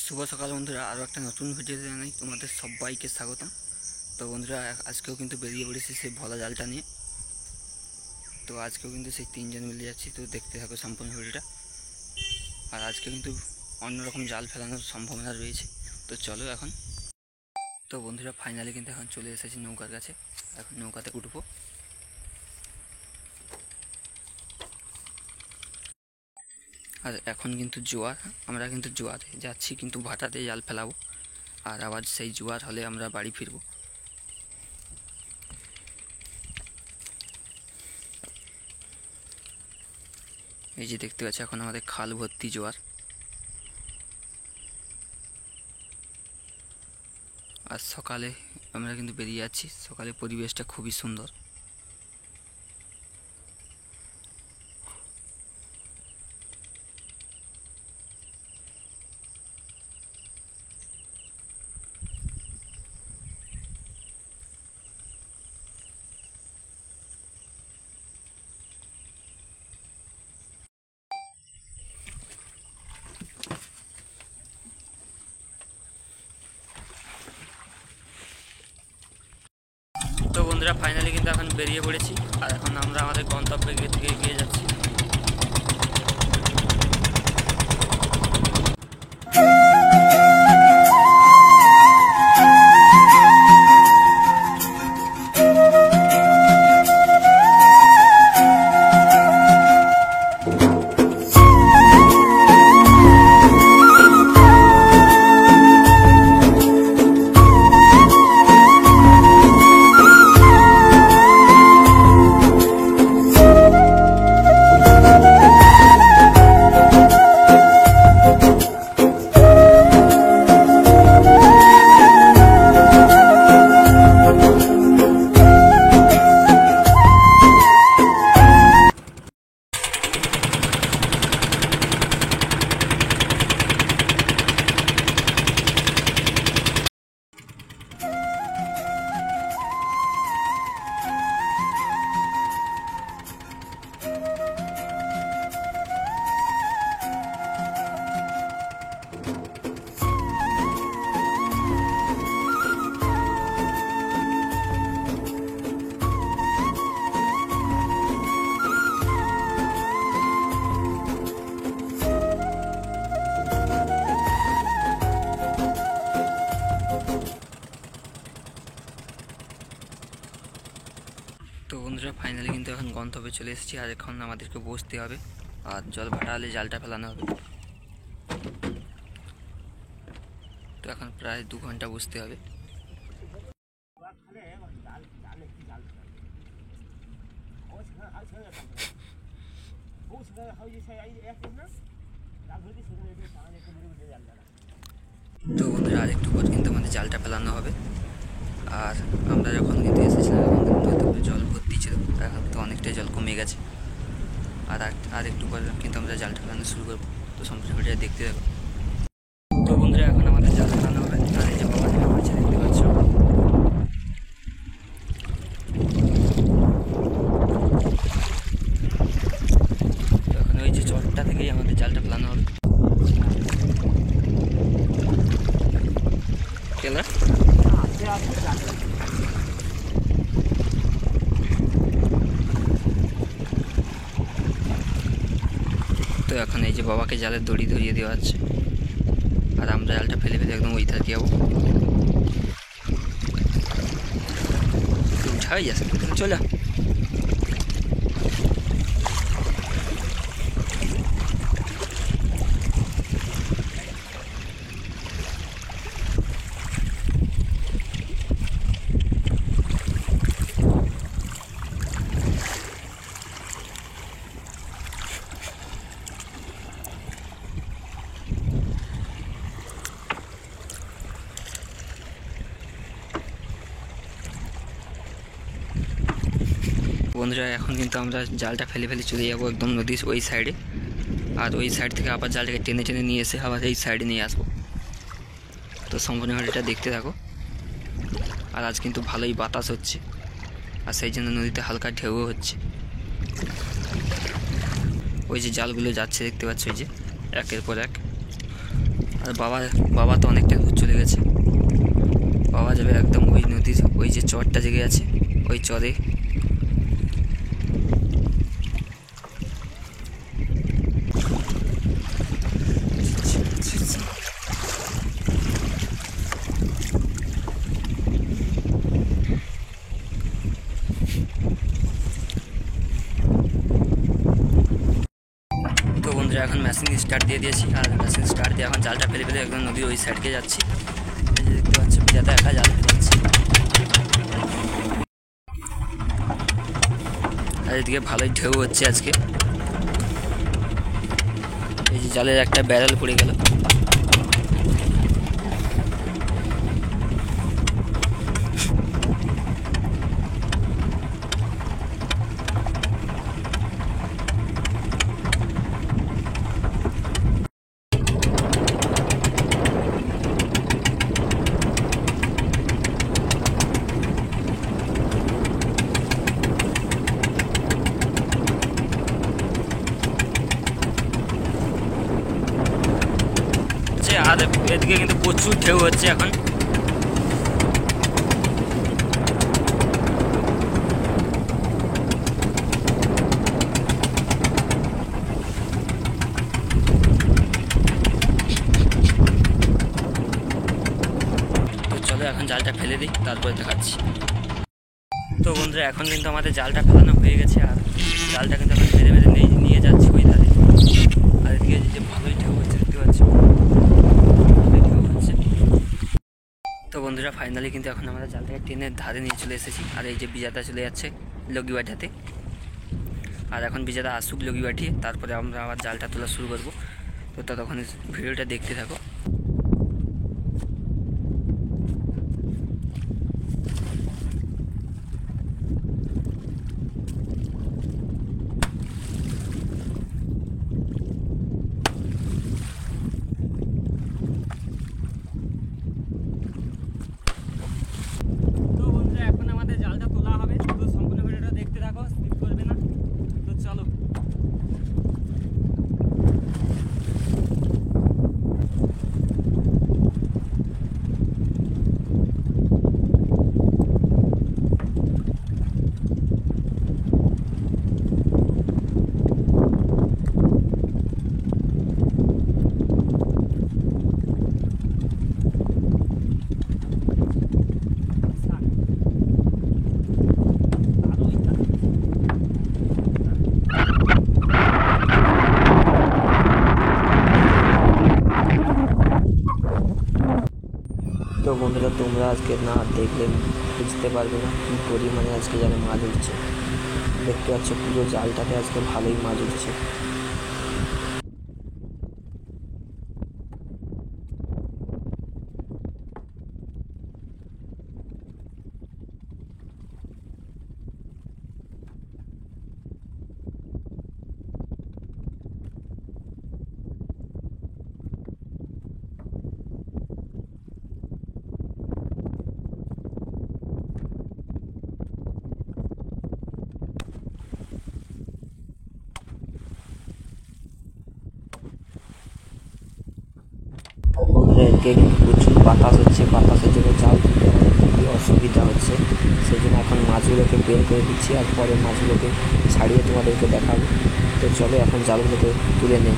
শুভ সকাল বন্ধুরা, আরও একটা নতুন ভিডিওতে জানাই তোমাদের সবাইকে স্বাগতম। তো বন্ধুরা, আজকেও কিন্তু বেরিয়ে পড়েছি সেই ভোলা জালটা নিয়ে। তো আজকেও কিন্তু সেই তিনজন মিলে যাচ্ছি, তো দেখতে থাকো সম্পূর্ণ ভিডিওটা। আর আজকে কিন্তু অন্যরকম জাল ফেলানোর সম্ভাবনা রয়েছে, তো চলো এখন। তো বন্ধুরা, ফাইনালি কিন্তু এখন চলে এসেছি নৌকার কাছে। এখন নৌকাতে উঠবো। আর এখন কিন্তু জোয়ার, আমরা কিন্তু জোয়ারে যাচ্ছি, কিন্তু ভাটাতে জাল ফেলাবো। আর আবার সেই জোয়ার হলে আমরা বাড়ি ফিরবো। এই যে দেখতে পাচ্ছি এখন আমাদের খাল ভর্তি জোয়ার। আর সকালে আমরা কিন্তু বেরিয়ে যাচ্ছি, সকালে পরিবেশটা খুবই সুন্দর। তো বন্ধুরা, ফাইনালি কিন্তু এখন বেরিয়ে পড়েছি। আর এখন আমরা আমাদের গন্তব্যের দিকে এগিয়ে যাচ্ছি। তো বন্ধুরা, ফাইনালি কিন্তু এখন গন্তব্যে চলে এসেছি। আর এখন আমাদেরকে বসতে হবে, আর জল ভাটা হলে জালটা ফেলানো হবে। তো এখন প্রায় 2 ঘন্টা বসতে হবে। তো বন্ধুরা, আরেকটু পর কিন্তু আমাদের জালটা ফেলানো হবে। আর আমরা যখন কিন্তু এসেছিলাম তখন জল ভর্তি ছিল, এখন তো অনেকটাই জল কমে গেছে। আর একটু পর কিন্তু আমরা জালটা ফেলানো শুরু করবো। তো সম্পূর্ণ ভিডিও দেখতে থাকো। তো বন্ধুরা, এখন আমাদের জাল ফেলানো হবে। আর এই যে বাবা নেমে পড়েছে, দেখতে পাচ্ছ। তো এখন ওই যে চটটা থেকেই আমাদের জালটা ফেলানো হবে। কেলা তো এখন এই যে বাবাকে জালের দড়ি ধরিয়ে দেওয়া হচ্ছে। আর আমরা জালটা ফেলে ফেলে একদম ওই ধার দিয়ে যাবো। উঠাই যাচ্ছে, চলে। বন্ধুরা, এখন কিন্তু আমরা জালটা ফেলে ফেলে চলে যাবো একদম নদীর ওই সাইডে। আর ওই সাইড থেকে আবার জালটাকে টেনে টেনে নিয়ে এসে আবার এই সাইডে নিয়ে আসবো। তো সম্পূর্ণ ভিডিওটা দেখতে থাকো। আর আজ কিন্তু ভালোই বাতাস হচ্ছে, আর সেই জন্য নদীতে হালকা ঢেউও হচ্ছে। ওই যে জালগুলো যাচ্ছে দেখতে পাচ্ছ, ওই যে একের পর এক। আর আর বাবা তো অনেকটা দূর চলে গেছে। বাবা যাবে একদম ওই নদীর ওই যে চরটা জেগে আছে ওই চরে। তো বন্ধুরা এখন মেশিন স্টার্ট দিয়ে দিয়েছি, আর মেশিন স্টার্ট দিয়ে এখন জালটা ফেলে ফেলে একদম নদীর ওই সাইডকে যাচ্ছি। এই যে দেখতে পাচ্ছি যাতে একা জাল ফেলেছি। আর এদিকে ভালোই ঢেউ হচ্ছে আজকে। এই যে জালের একটা ব্যারেল পড়ে গেল। আর এদিকে কিন্তু প্রচুর ঢেউ হচ্ছে এখন। তো চলো এখন জালটা ফেলে দিই, তারপরে দেখাচ্ছি। তো বন্ধুরা এখন কিন্তু আমাদের জালটা ফেলানো হয়ে গেছে, আর জালটা কিন্তু এখন মেরে মেরে নিয়ে যাচ্ছি ওই ধারে। আর এদিকে যে ভালোই ঢেউ হচ্ছে দেখতে পাচ্ছি, ঢেউ হচ্ছে। তো বন্ধুরা ফাইনালি কিন্তু এখন আমরা জালটাকে ট্রেনের ধারে নিয়ে চলে এসেছি। আর এই যে বিজাটা চলে যাচ্ছে লগিবাঠাতে। আর এখন বিজাটা আসুক লগিবাঠিয়ে, তারপরে আমরা আবার জালটা তোলা শুরু করবো। তো ততক্ষণ ভিডিওটা দেখতে থাকো। তো বন্ধুরা এখন আমাদের জালটা তোলা হবে, তো সম্পূর্ণ ভিডিওটা দেখতে থাকো, স্কিপ করবে না। তো চলো। তো বন্ধুরা তোমরা আজকে না দেখলে বুঝতে পারবে না কী পরিমাণে আজকে যেন মাছ উঠছে। দেখতে পাচ্ছ পুরো জালটাতে আজকে ভালোই মাছ উঠছে। এদিকে কিন্তু প্রচুর বাতাস হচ্ছে, বাতাসের জন্য জাল তুলতে খুবই অসুবিধা হচ্ছে। সেই জন্য এখন মাছগুলোকে বের করে দিচ্ছি, আর পরে মাছগুলোকে ছাড়িয়ে তোমাদেরকে দেখাবো। তো চলো এখন জালগুলোকে তুলে নেই।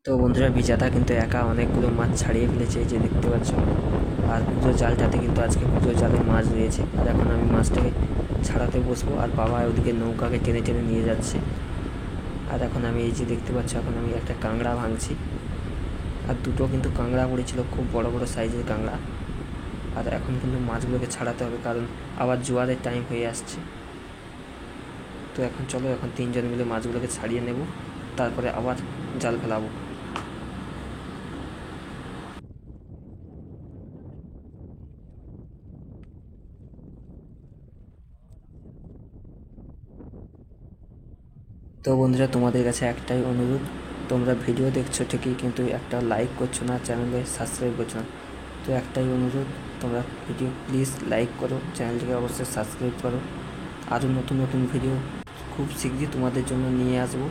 তো বন্ধুরা বিজাতা কিন্তু একা অনেকগুলো মাছ ছাড়িয়ে ফেলেছে, এই যে দেখতে পাচ্ছ। আর পুজো জালটাতে কিন্তু আজকে পুজো জালে মাছ রয়েছে। আর এখন আমি মাছটাকে ছাড়াতে বসবো, আর বাবা ওদিকে নৌকাকে টেনে টেনে নিয়ে যাচ্ছে। আর এখন আমি এই যে দেখতে পাচ্ছ, এখন আমি একটা কাঁকড়া ভাঙছি। আর দুটো কিন্তু কাঁকড়া পড়েছিল, খুব বড় বড় সাইজের কাঁকড়া। আর এখন কিন্তু মাছগুলোকে ছাড়াতে হবে, কারণ আবার জোয়ারের টাইম হয়ে আসছে। তো এখন চলো, এখন তিনজন মিলে মাছগুলোকে ছাড়িয়ে নেব, তারপরে আবার জাল ফেলাবো। তো বন্ধুরা তোমাদের কাছে একটাই অনুরোধ, তোমরা ভিডিও দেখছো ঠিকই, কিন্তু একটা লাইক করছো না, চ্যানেলে সাবস্ক্রাইব করছো না। তো একটাই অনুরোধ, তোমরা ভিডিও প্লিজ লাইক করো, চ্যানেলটিকে অবশ্যই সাবস্ক্রাইব করো। আরও নতুন নতুন ভিডিও খুব শীঘ্রই তোমাদের জন্য নিয়ে আসবো।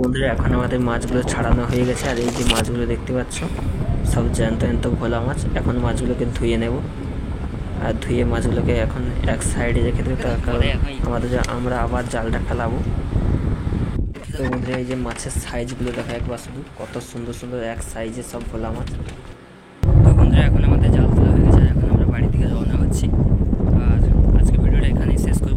বন্ধুরা এখন আমাদের মাছগুলো ছাড়ানো হয়ে গেছে। আর এই যে মাছগুলো দেখতে পাচ্ছ, সব জ্যান্ত জ্যান্ত ভোলা মাছ। এখন মাছগুলোকে ধুয়ে নেব, আর ধুয়ে মাছগুলোকে এখন এক সাইডে রেখে দেবো, তার কারণ আমরা আবার জালটা ফেলাবো। তো বন্ধুরা এই যে মাছের সাইজগুলো দেখা একবার শুধু, কত সুন্দর সুন্দর এক সাইজে সব ভোলা মাছ। তো বন্ধুরা এখন আমাদের জাল ফেলা হয়ে গেছে, এখন আমরা বাড়ি থেকে রওনা হচ্ছি। আর আজকে ভিডিওটা এখানেই শেষ করছি।